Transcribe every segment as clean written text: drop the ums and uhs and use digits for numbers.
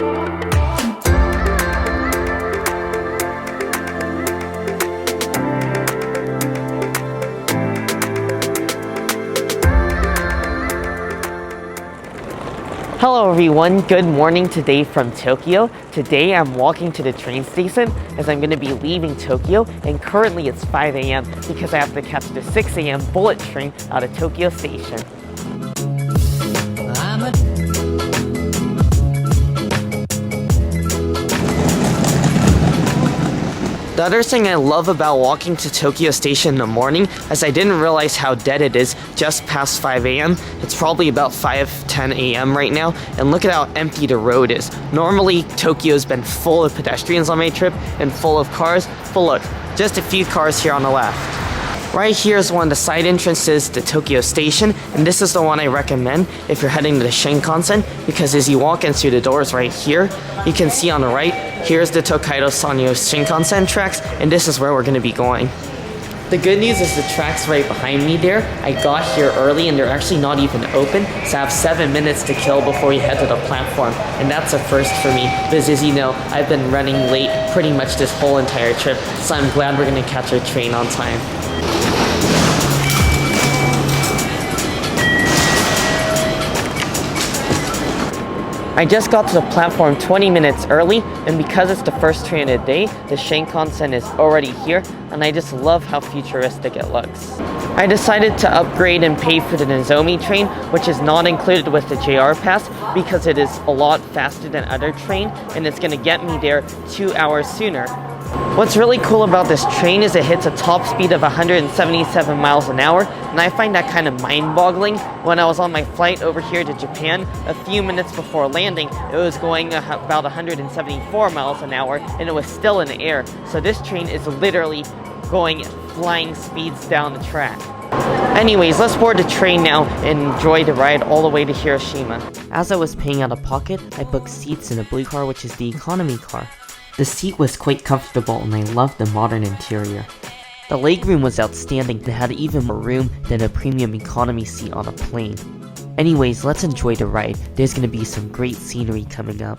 Hello everyone, good morning today from Tokyo. Today I'm walking to the train station as I'm going to be leaving Tokyo, and currently it's 5 a.m. because I have to catch the 6 a.m. bullet train out of Tokyo Station. The other thing I love about walking to Tokyo Station in the morning is I didn't realize how dead it is just past 5 a.m. It's probably about 5:10 a.m. right now, and look at how empty the road is. Normally, Tokyo's been full of pedestrians on my trip and full of cars, but look, just a few cars here on the left. Right here is one of the side entrances to Tokyo Station, and this is the one I recommend if you're heading to the Shinkansen, because as you walk in through the doors right here, you can see on the right, here's the Tokaido Sanyo Shinkansen tracks, and this is where we're going to be going. The good news is the tracks right behind me there, I got here early and they're actually not even open, so I have 7 minutes to kill before we head to the platform, and that's a first for me, because as you know, I've been running late pretty much this whole entire trip, so I'm glad we're going to catch our train on time. I just got to the platform 20 minutes early, and because it's the first train of the day, the Shinkansen is already here, and I just love how futuristic it looks. I decided to upgrade and pay for the Nozomi train, which is not included with the JR Pass, because it is a lot faster than other train, and it's going to get me there 2 hours sooner. What's really cool about this train is it hits a top speed of 177 miles an hour, and I find that kind of mind-boggling. When I was on my flight over here to Japan, a few minutes before landing, it was going about 174 miles an hour, and it was still in the air. So this train is literally going at flying speeds down the track. Anyways, let's board the train now and enjoy the ride all the way to Hiroshima. As I was paying out of pocket, I booked seats in a blue car, which is the economy car. The seat was quite comfortable and I loved the modern interior. The legroom was outstanding and had even more room than a premium economy seat on a plane. Anyways, let's enjoy the ride. There's gonna be some great scenery coming up.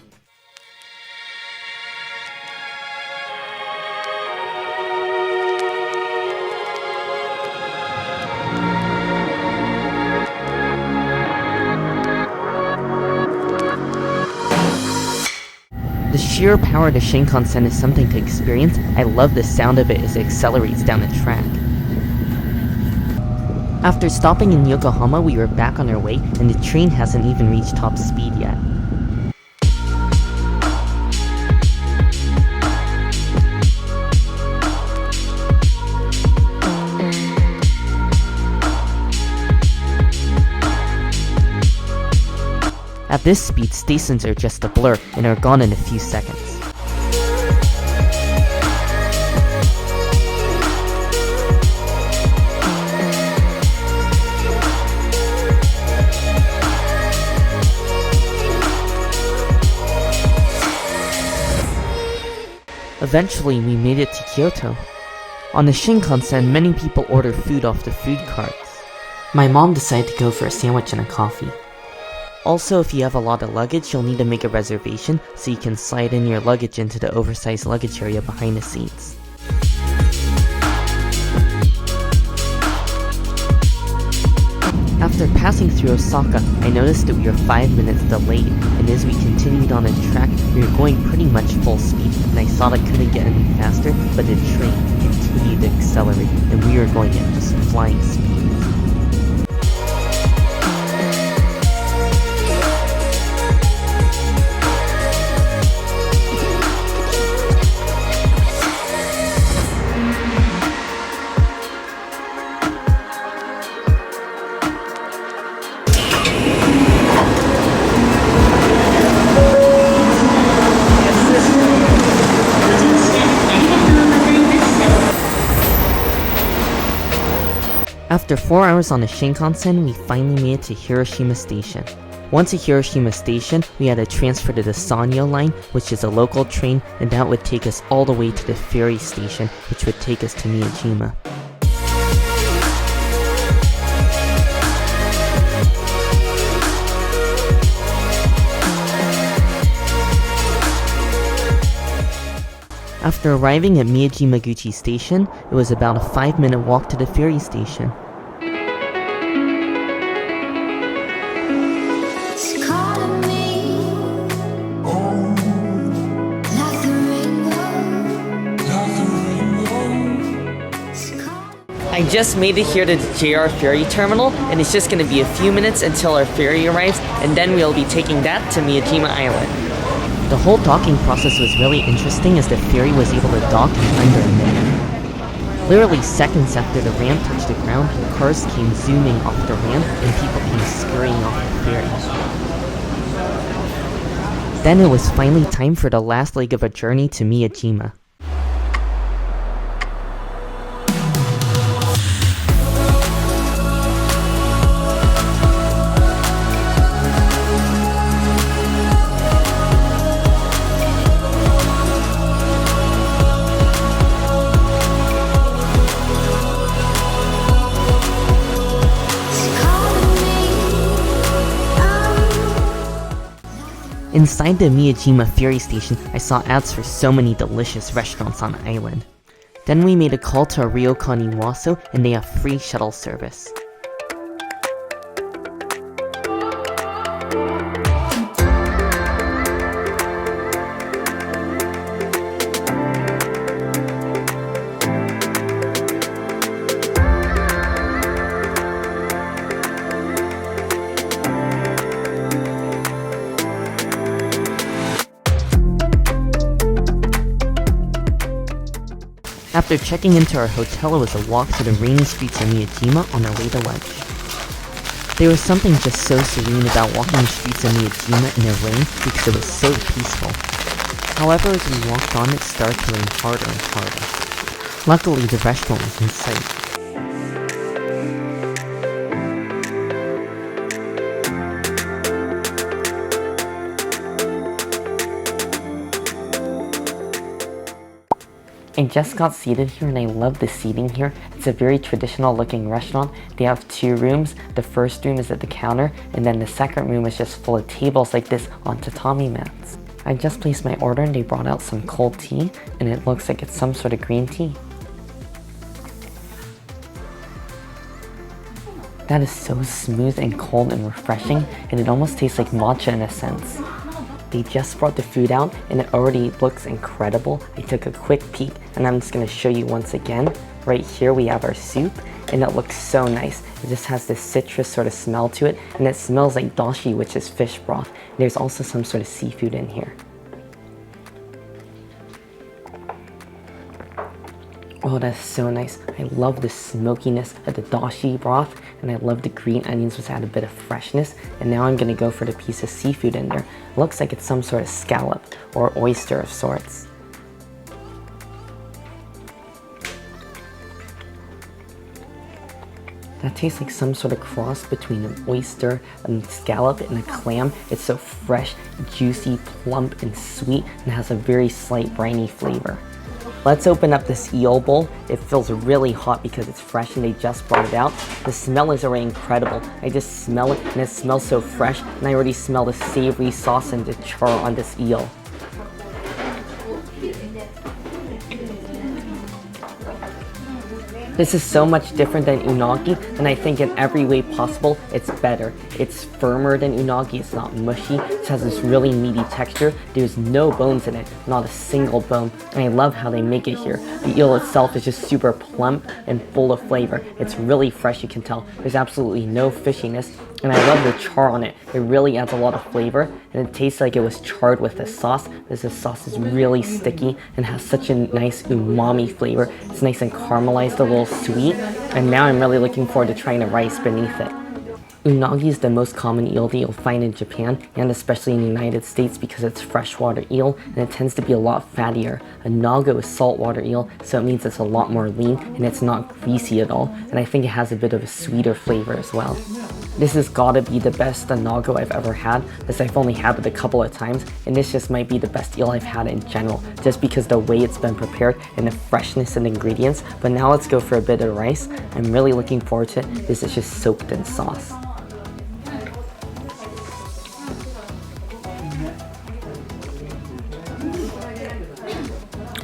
The sheer power of the Shinkansen is something to experience. I love the sound of it as it accelerates down the track. After stopping in Yokohama, we were back on our way, and the train hasn't even reached top speed yet. At this speed, stations are just a blur and are gone in a few seconds. Eventually, we made it to Kyoto. On the Shinkansen, many people order food off the food carts. My mom decided to go for a sandwich and a coffee. Also, if you have a lot of luggage, you'll need to make a reservation so you can slide in your luggage into the oversized luggage area behind the seats. After passing through Osaka, I noticed that we were 5 minutes delayed, and as we continued on the track, we were going pretty much full speed, and I thought it couldn't get any faster, but the train continued to accelerate, and we were going at just flying speed. After 4 hours on the Shinkansen, we finally made it to Hiroshima Station. Once at Hiroshima Station, we had to transfer to the Sanyo line, which is a local train, and that would take us all the way to the ferry station, which would take us to Miyajima. After arriving at Miyajimaguchi Station, it was about a 5-minute walk to the ferry station. I just made it here to the JR ferry terminal, and it's just going to be a few minutes until our ferry arrives, and then we'll be taking that to Miyajima Island. The whole docking process was really interesting as the ferry was able to dock in under a minute. Literally seconds after the ramp touched the ground, cars came zooming off the ramp and people came scurrying off the ferry. Then it was finally time for the last leg of a journey to Miyajima. Inside the Miyajima ferry station, I saw ads for so many delicious restaurants on the island. Then we made a call to a Ryokan Iwaso, and they have free shuttle service. After checking into our hotel, it was a walk to the rainy streets of Miyajima on our way to lunch. There was something just so serene about walking the streets of Miyajima in the rain because it was so peaceful. However, as we walked on, it started to rain harder and harder. Luckily, the restaurant was in sight. I just got seated here and I love the seating here. It's a very traditional looking restaurant. They have 2 rooms. The first room is at the counter, and then the second room is just full of tables like this on tatami mats. I just placed my order and they brought out some cold tea, and it looks like it's some sort of green tea. That is so smooth and cold and refreshing, and it almost tastes like matcha in a sense. They just brought the food out and it already looks incredible. I took a quick peek and I'm just going to show you once again. Right here we have our soup and it looks so nice. It just has this citrus sort of smell to it, and it smells like dashi, which is fish broth. And there's also some sort of seafood in here. Oh, that's so nice. I love the smokiness of the dashi broth, and I love the green onions which add a bit of freshness. And now I'm gonna go for the piece of seafood in there. It looks like it's some sort of scallop or oyster of sorts. That tastes like some sort of cross between an oyster, a scallop, and a clam. It's so fresh, juicy, plump, and sweet, and has a very slight briny flavor. Let's open up this eel bowl. It feels really hot because it's fresh and they just brought it out. The smell is already incredible. I just smell it and it smells so fresh, and I already smell the savory sauce and the char on this eel. This is so much different than unagi, and I think in every way possible, it's better. It's firmer than unagi, it's not mushy, it has this really meaty texture. There's no bones in it, not a single bone, and I love how they make it here. The eel itself is just super plump and full of flavor. It's really fresh, you can tell. There's absolutely no fishiness, and I love the char on it. It really adds a lot of flavor, and it tastes like it was charred with the sauce. This sauce is really sticky and has such a nice umami flavor. It's nice and caramelized, a little sweet, and now I'm really looking forward to trying the rice beneath it. Unagi is the most common eel that you'll find in Japan, and especially in the United States, because it's freshwater eel and it tends to be a lot fattier. A nago is saltwater eel, so it means it's a lot more lean and it's not greasy at all, and I think it has a bit of a sweeter flavor as well. This has gotta be the best nago I've ever had, as I've only had it a couple of times, and this just might be the best eel I've had in general, just because the way it's been prepared and the freshness and ingredients. But now let's go for a bit of rice. I'm really looking forward to it. This is just soaked in sauce.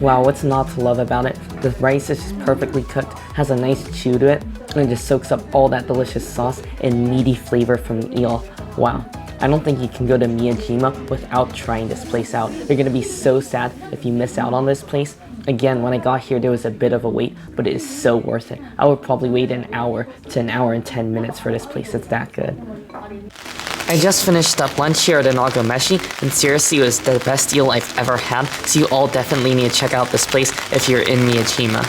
Wow, what's not to love about it? The rice is just perfectly cooked, has a nice chew to it, and it just soaks up all that delicious sauce and meaty flavor from the eel. Wow. I don't think you can go to Miyajima without trying this place out. You're gonna be so sad if you miss out on this place. Again, when I got here, there was a bit of a wait, but it is so worth it. I would probably wait an hour to an hour and 10 minutes for this place. It's that good. I just finished up lunch here at Inagameshi, and seriously, it was the best eel I've ever had, so you all definitely need to check out this place if you're in Miyajima.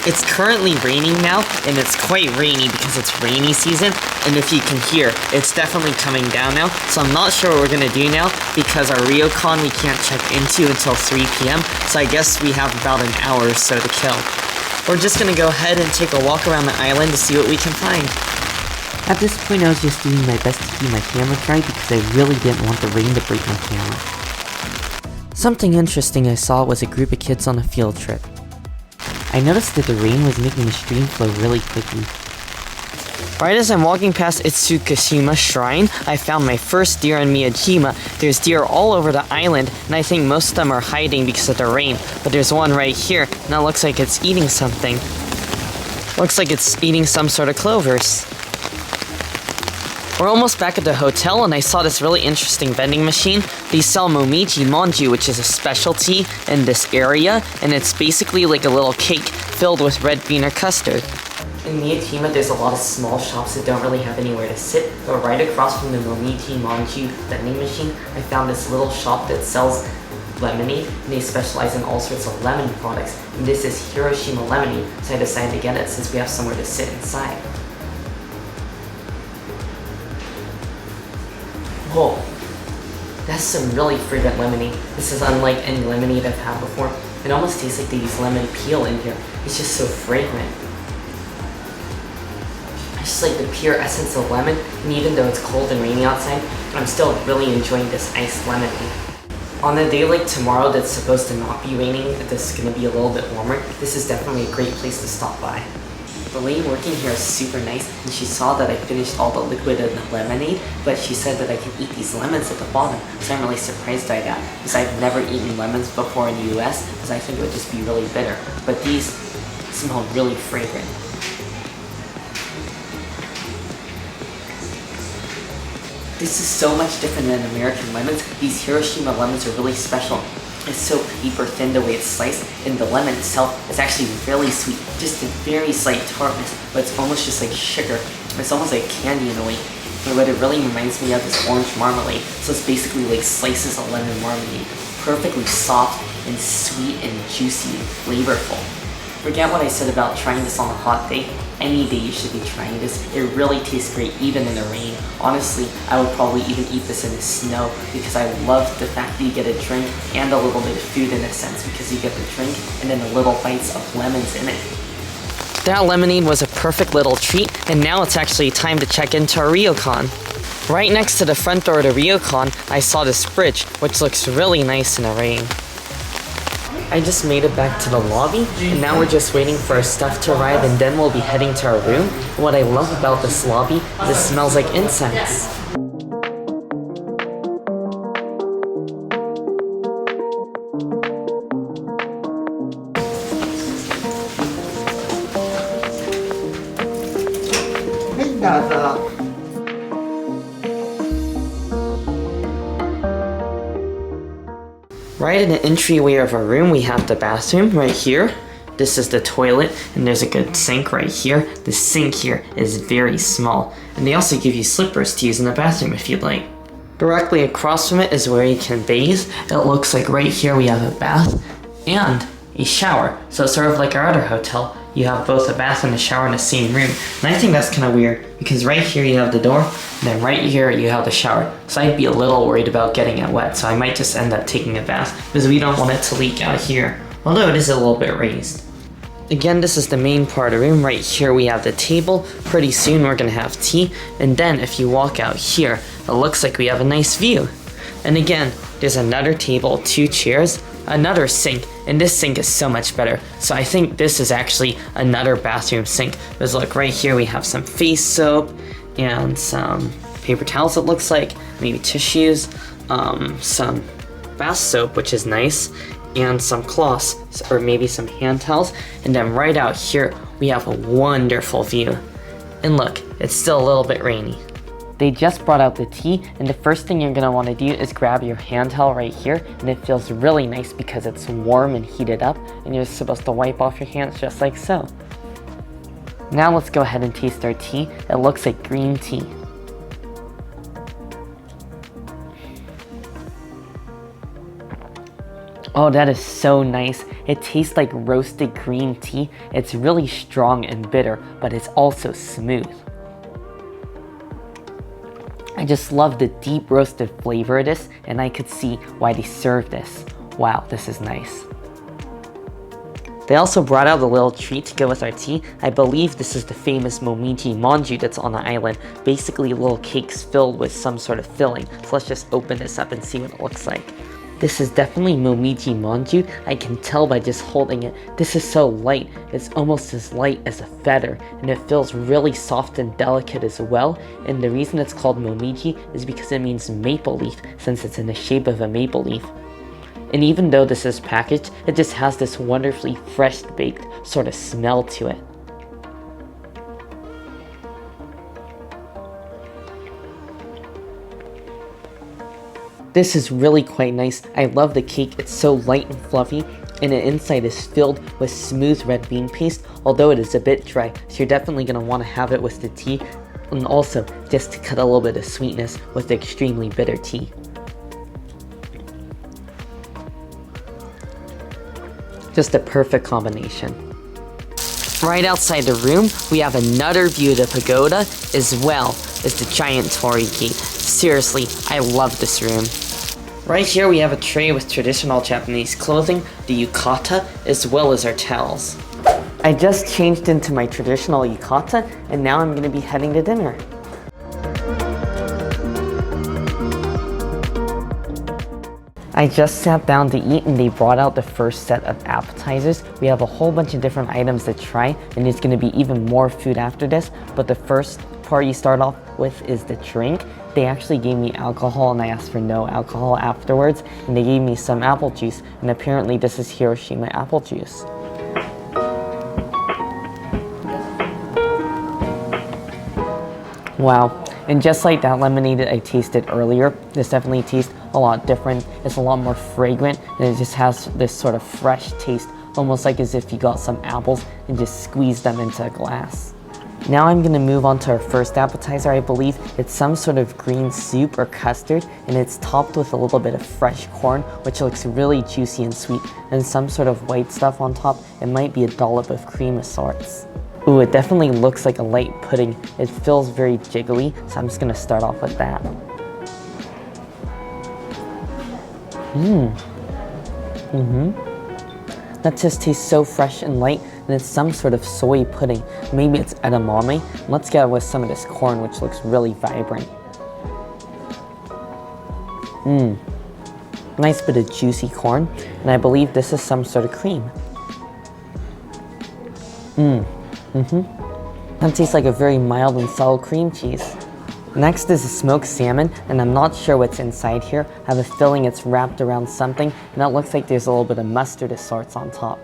It's currently raining now, and it's quite rainy because it's rainy season, and if you can hear, it's definitely coming down now, so I'm not sure what we're gonna do now, because our Ryokan we can't check into until 3 p.m., so I guess we have about an hour or so to kill. We're just gonna go ahead and take a walk around the island to see what we can find. At this point, I was just doing my best to keep my camera dry because I really didn't want the rain to break my camera. Something interesting I saw was a group of kids on a field trip. I noticed that the rain was making the stream flow really quickly. Right as I'm walking past Hatsukaichi Shrine, I found my first deer in Miyajima. There's deer all over the island, and I think most of them are hiding because of the rain. But there's one right here, and it looks like it's eating something. Looks like it's eating some sort of clovers. We're almost back at the hotel, and I saw this really interesting vending machine. They sell Momiji, which is a specialty in this area, and it's basically like a little cake filled with red bean or custard. In Miyajima, there's a lot of small shops that don't really have anywhere to sit, but right across from the Momiji vending machine, I found this little shop that sells lemonade, and they specialize in all sorts of lemon products. And this is Hiroshima Lemonade, so I decided to get it since we have somewhere to sit inside. Whoa, that's some really fragrant lemonade. This is unlike any lemonade I've had before. It almost tastes like they use lemon peel in here. It's just so fragrant. It's just like the pure essence of lemon, and even though it's cold and rainy outside, I'm still really enjoying this iced lemonade. On a day like tomorrow that's supposed to not be raining, that's gonna be a little bit warmer, this is definitely a great place to stop by. The lady working here is super nice, and she saw that I finished all the liquid in the lemonade, but she said that I can eat these lemons at the bottom, so I'm really surprised by that, because I've never eaten lemons before in the US, because I think it would just be really bitter, but these smell really fragrant. This is so much different than American lemons. These Hiroshima lemons are really special. It's so paper thin the way it's sliced, and the lemon itself is actually really sweet. Just a very slight tartness, but it's almost just like sugar. It's almost like candy in a way. But what it really reminds me of is orange marmalade. So it's basically like slices of lemon marmalade. Perfectly soft and sweet and juicy and flavorful. Forget what I said about trying this on a hot day. Any day you should be trying this. It really tastes great even in the rain. Honestly, I would probably even eat this in the snow because I love the fact that you get a drink and a little bit of food in a sense because you get the drink and then the little bites of lemons in it. That lemonade was a perfect little treat, and now it's actually time to check into our Ryokan. Right next to the front door of the Ryokan, I saw this bridge, which looks really nice in the rain. I just made it back to the lobby, and now we're just waiting for our stuff to arrive, and then we'll be heading to our room. And what I love about this lobby is it smells like incense. Right in the entryway of our room, we have the bathroom right here. This is the toilet, and there's a good sink right here. The sink here is very small, and they also give you slippers to use in the bathroom if you'd like. Directly across from it is where you can bathe. It looks like right here we have a bath and a shower. So it's sort of like our other hotel. You have both a bath and a shower in the same room. And I think that's kind of weird because right here you have the door, and then right here you have the shower. So I'd be a little worried about getting it wet, so I might just end up taking a bath because we don't want it to leak out here. Although it is a little bit raised. Again, this is the main part of the room. Right here we have the table. Pretty soon we're gonna have tea. And then if you walk out here, it looks like we have a nice view. And again, there's another table, 2 chairs, another sink, and this sink is so much better. So I think this is actually another bathroom sink. Because look, right here we have some face soap and some paper towels it looks like, maybe tissues, some bath soap, which is nice, and some cloths, or maybe some hand towels, and then right out here we have a wonderful view. And look, it's still a little bit rainy. They just brought out the tea, and the first thing you're going to want to do is grab your hand towel right here, and it feels really nice because it's warm and heated up, and you're supposed to wipe off your hands just like so. Now let's go ahead and taste our tea. It looks like green tea. Oh, that is so nice. It tastes like roasted green tea. It's really strong and bitter, but it's also smooth. I just love the deep roasted flavor of this, and I could see why they serve this. Wow, this is nice. They also brought out a little treat to go with our tea. I believe this is the famous Momiji manju that's on the island. Basically little cakes filled with some sort of filling. So let's just open this up and see what it looks like. This is definitely Momiji manju. I can tell by just holding it. This is so light. It's almost as light as a feather, and it feels really soft and delicate as well. And the reason it's called Momiji is because it means maple leaf, since it's in the shape of a maple leaf. And even though this is packaged, it just has this wonderfully fresh baked sort of smell to it. This is really quite nice. I love the cake. It's so light and fluffy, and the inside is filled with smooth red bean paste, although it is a bit dry, so you're definitely going to want to have it with the tea, and also just to cut a little bit of sweetness with the extremely bitter tea. Just a perfect combination. Right outside the room, we have another view of the pagoda, as well as the giant torii gate. Seriously, I love this room. Right here we have a tray with traditional Japanese clothing, the yukata, as well as our towels. I just changed into my traditional yukata, and now I'm going to be heading to dinner. I just sat down to eat, and they brought out the first set of appetizers. We have a whole bunch of different items to try, and there's going to be even more food after this, but the first part you start off with is the drink. They actually gave me alcohol, and I asked for no alcohol afterwards, and they gave me some apple juice, and apparently this is Hiroshima apple juice. Wow, and just like that lemonade that I tasted earlier, this definitely tastes a lot different. It's a lot more fragrant, and it just has this sort of fresh taste, almost like as if you got some apples and just squeezed them into a glass. Now I'm going to move on to our first appetizer. I believe it's some sort of green soup or custard, and it's topped with a little bit of fresh corn, which looks really juicy and sweet, and some sort of white stuff on top. It might be a dollop of cream of sorts. Ooh, it definitely looks like a light pudding. It feels very jiggly, so I'm just going to start off with that. That just tastes so fresh and light, and it's some sort of soy pudding. Maybe it's edamame. Let's get it with some of this corn, which looks really vibrant. Nice bit of juicy corn, and I believe this is some sort of cream. That tastes like a very mild and subtle cream cheese. Next is a smoked salmon, and I'm not sure what's inside here. I have a feeling it's wrapped around something, and it looks like there's a little bit of mustard of sorts on top.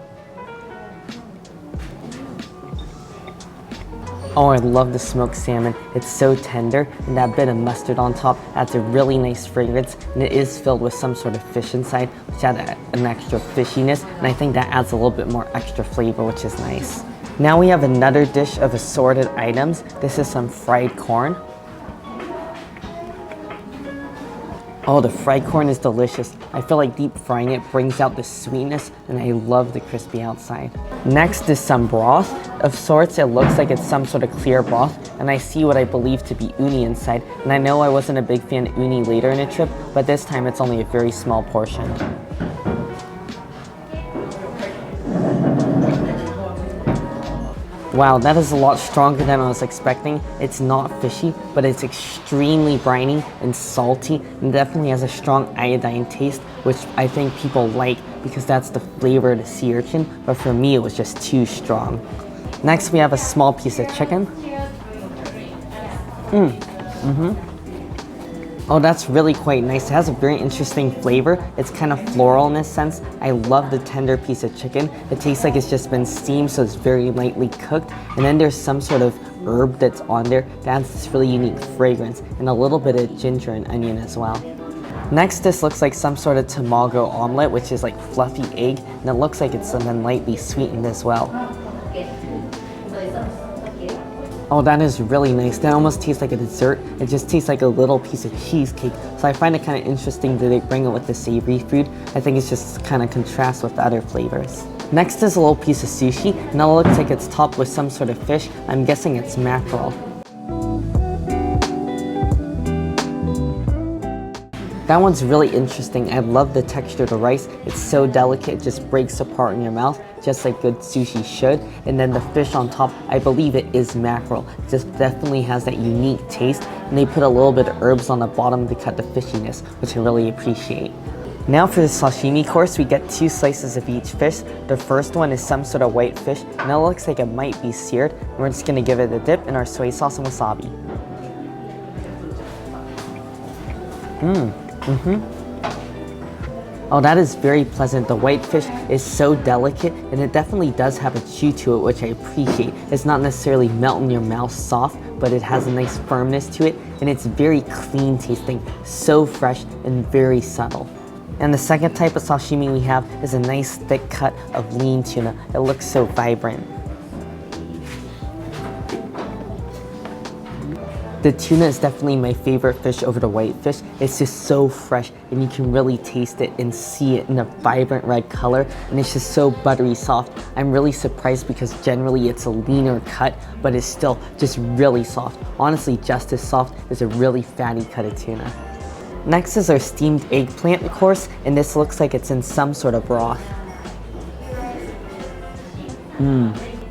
Oh, I love the smoked salmon. It's so tender, and that bit of mustard on top adds a really nice fragrance, and it is filled with some sort of fish inside, which adds an extra fishiness, and I think that adds a little bit more extra flavor, which is nice. Now we have another dish of assorted items. This is some fried corn. Oh, the fried corn is delicious. I feel like deep frying it brings out the sweetness, and I love the crispy outside. Next is some broth of sorts. It looks like it's some sort of clear broth, and I see what I believe to be uni inside. And I know I wasn't a big fan of uni later in the trip, but this time it's only a very small portion. Wow, that is a lot stronger than I was expecting. It's not fishy, but it's extremely briny and salty, and definitely has a strong iodine taste, which I think people like because that's the flavor of the sea urchin, but for me it was just too strong. Next we have a small piece of chicken. Oh, that's really quite nice. It has a very interesting flavor. It's kind of floral in a sense. I love the tender piece of chicken. It tastes like it's just been steamed, so it's very lightly cooked. And then there's some sort of herb that's on there that adds this really unique fragrance, and a little bit of ginger and onion as well. Next, this looks like some sort of tamago omelet, which is like fluffy egg, and it looks like it's then lightly sweetened as well. Oh, that is really nice. That almost tastes like a dessert. It just tastes like a little piece of cheesecake. So I find it kind of interesting that they bring it with the savory food. I think it's just kind of contrasts with the other flavors. Next is a little piece of sushi, and it looks like it's topped with some sort of fish. I'm guessing it's mackerel. That one's really interesting. I love the texture of the rice. It's so delicate, it just breaks apart in your mouth, just like good sushi should. And then the fish on top, I believe it is mackerel. It just definitely has that unique taste. And they put a little bit of herbs on the bottom to cut the fishiness, which I really appreciate. Now for the sashimi course, we get 2 slices of each fish. The first one is some sort of white fish, and it looks like it might be seared. And we're just gonna give it a dip in our soy sauce and wasabi. Oh, that is very pleasant. The white fish is so delicate, and it definitely does have a chew to it, which I appreciate. It's not necessarily melt in your mouth soft, but it has a nice firmness to it, and it's very clean tasting, so fresh and very subtle. And the second type of sashimi we have is a nice thick cut of lean tuna. It looks so vibrant. The tuna is definitely my favorite fish over the white fish. It's just so fresh, and you can really taste it and see it in a vibrant red color, and it's just so buttery soft. I'm really surprised because generally it's a leaner cut, but it's still just really soft. Honestly, just as soft as a really fatty cut of tuna. Next is our steamed eggplant course, and this looks like it's in some sort of broth.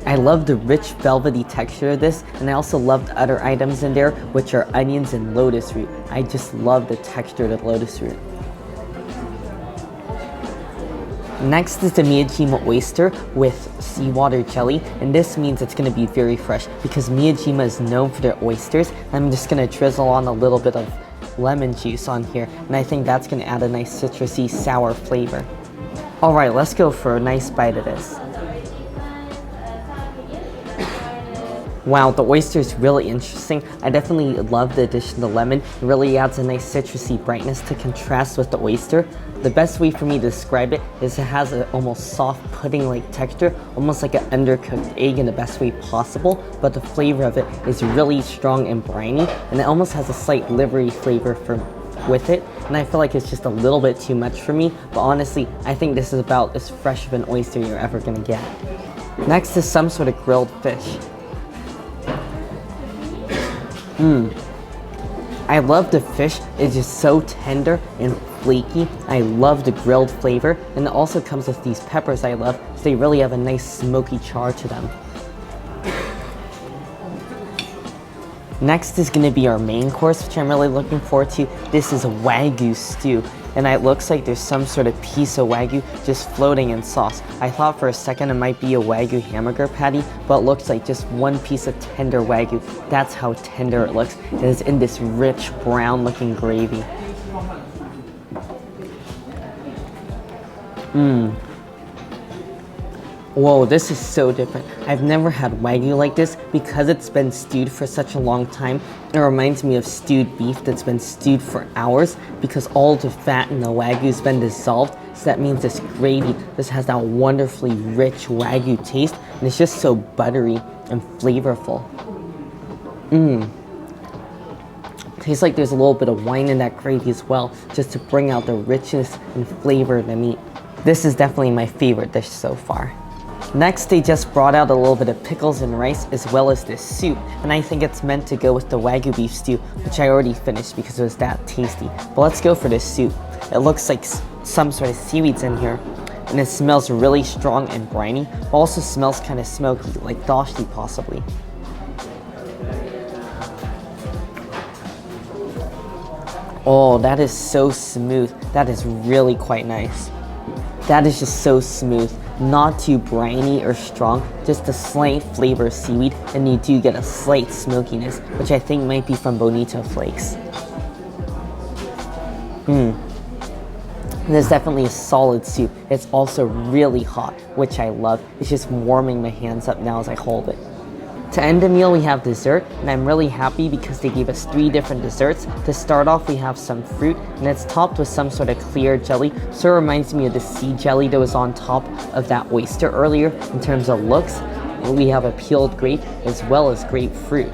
I love the rich velvety texture of this, and I also love the other items in there, which are onions and lotus root. I just love the texture of the lotus root. Next is the Miyajima oyster with seawater jelly, and this means it's going to be very fresh because Miyajima is known for their oysters. I'm just going to drizzle on a little bit of lemon juice on here, and I think that's going to add a nice citrusy sour flavor. Alright, let's go for a nice bite of this. Wow, the oyster is really interesting. I definitely love the addition of lemon. It really adds a nice citrusy brightness to contrast with the oyster. The best way for me to describe it is it has an almost soft pudding-like texture, almost like an undercooked egg in the best way possible, but the flavor of it is really strong and briny, and it almost has a slight livery flavor with it, and I feel like it's just a little bit too much for me, but honestly, I think this is about as fresh of an oyster you're ever gonna get. Next is some sort of grilled fish. I love the fish. It's just so tender and flaky. I love the grilled flavor, and it also comes with these peppers I love, so they really have a nice smoky char to them. Next is going to be our main course, which I'm really looking forward to. This is a Wagyu stew, and it looks like there's some sort of piece of Wagyu just floating in sauce. I thought for a second it might be a Wagyu hamburger patty, but it looks like just one piece of tender Wagyu. That's how tender it looks. It is in this rich brown looking gravy. Whoa, this is so different. I've never had Wagyu like this because it's been stewed for such a long time. It reminds me of stewed beef that's been stewed for hours because all the fat in the Wagyu has been dissolved. So that means this gravy just has that wonderfully rich Wagyu taste, and it's just so buttery and flavorful. Tastes like there's a little bit of wine in that gravy as well, just to bring out the richness and flavor of the meat. This is definitely my favorite dish so far. Next, they just brought out a little bit of pickles and rice as well as this soup, and I think it's meant to go with the Wagyu beef stew, which I already finished because it was that tasty. But let's go for this soup. It looks like some sort of seaweed's in here, and it smells really strong and briny, but also smells kind of smoky, like dashi possibly. Oh, that is so smooth. That is really quite nice. That is just so smooth. Not too briny or strong, just a slight flavor of seaweed, and you do get a slight smokiness, which I think might be from bonito flakes. There's definitely a solid soup. It's also really hot, which I love. It's just warming my hands up now as I hold it. To end the meal, we have dessert, and I'm really happy because they gave us 3 different desserts. To start off, we have some fruit, and it's topped with some sort of clear jelly, so it reminds me of the sea jelly that was on top of that oyster earlier in terms of looks. We have a peeled grape as well as grapefruit.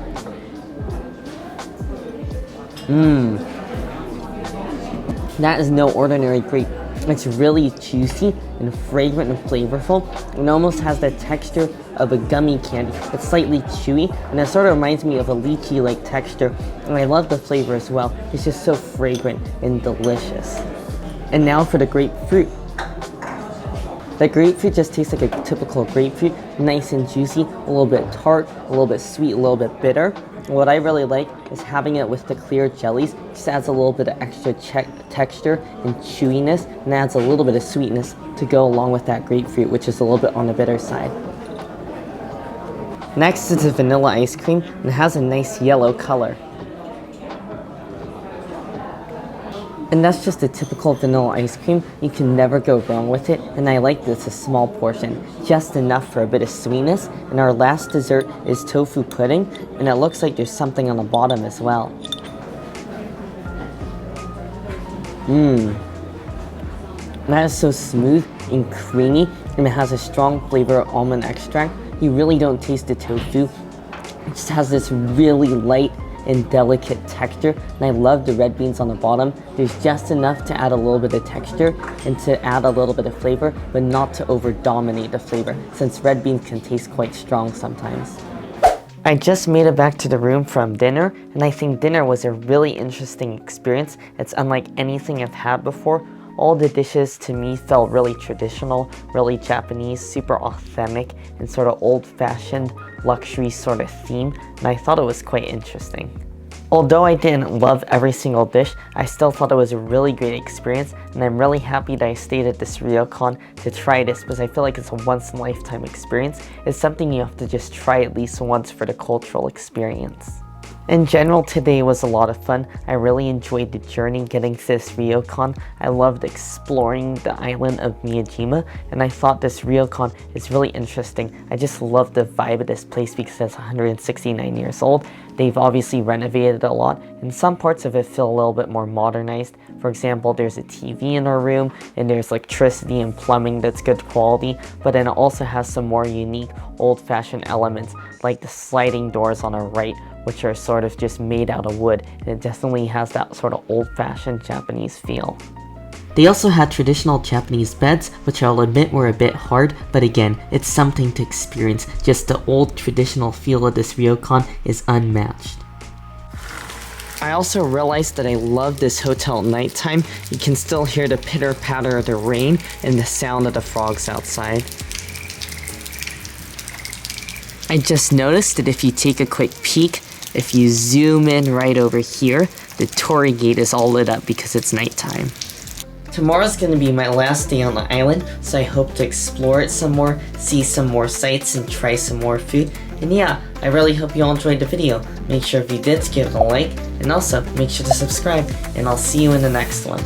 That is no ordinary grape. It's really juicy and fragrant and flavorful. It almost has the texture of a gummy candy. It's slightly chewy, and it sort of reminds me of a lychee-like texture. And I love the flavor as well. It's just so fragrant and delicious. And now for the grapefruit. The grapefruit just tastes like a typical grapefruit, nice and juicy, a little bit tart, a little bit sweet, a little bit bitter. What I really like is having it with the clear jellies. It just adds a little bit of extra texture and chewiness, and adds a little bit of sweetness to go along with that grapefruit, which is a little bit on the bitter side. Next is the vanilla ice cream, and it has a nice yellow color. And that's just a typical vanilla ice cream. You can never go wrong with it, and I like this a small portion, just enough for a bit of sweetness. And our last dessert is tofu pudding, and it looks like there's something on the bottom as well. That is so smooth and creamy, and it has a strong flavor of almond extract. You really don't taste the tofu. It just has this really light and delicate texture, and I love the red beans on the bottom. There's just enough to add a little bit of texture and to add a little bit of flavor, but not to over-dominate the flavor, since red beans can taste quite strong sometimes. I just made it back to the room from dinner, and I think dinner was a really interesting experience. It's unlike anything I've had before. All the dishes to me felt really traditional, really Japanese, super authentic, and sort of old-fashioned luxury sort of theme, and I thought it was quite interesting. Although I didn't love every single dish, I still thought it was a really great experience, and I'm really happy that I stayed at this Ryokan to try this, because I feel like it's a once-in-a-lifetime experience. It's something you have to just try at least once for the cultural experience. In general, today was a lot of fun. I really enjoyed the journey getting to this Ryokan. I loved exploring the island of Miyajima, and I thought this Ryokan is really interesting. I just love the vibe of this place because it's 169 years old. They've obviously renovated a lot, and some parts of it feel a little bit more modernized. For example, there's a TV in our room, and there's electricity and plumbing that's good quality, but then it also has some more unique old-fashioned elements, like the sliding doors on our right, which are sort of just made out of wood, and it definitely has that sort of old-fashioned Japanese feel. They also had traditional Japanese beds, which I'll admit were a bit hard, but again, it's something to experience. Just the old traditional feel of this Ryokan is unmatched. I also realized that I love this hotel at nighttime. You can still hear the pitter-patter of the rain and the sound of the frogs outside. I just noticed that if you take a quick peek, if you zoom in right over here, the torii gate is all lit up because it's nighttime. Tomorrow's going to be my last day on the island, so I hope to explore it some more, see some more sights, and try some more food. And yeah, I really hope you all enjoyed the video. Make sure if you did to give it a like, and also make sure to subscribe, and I'll see you in the next one.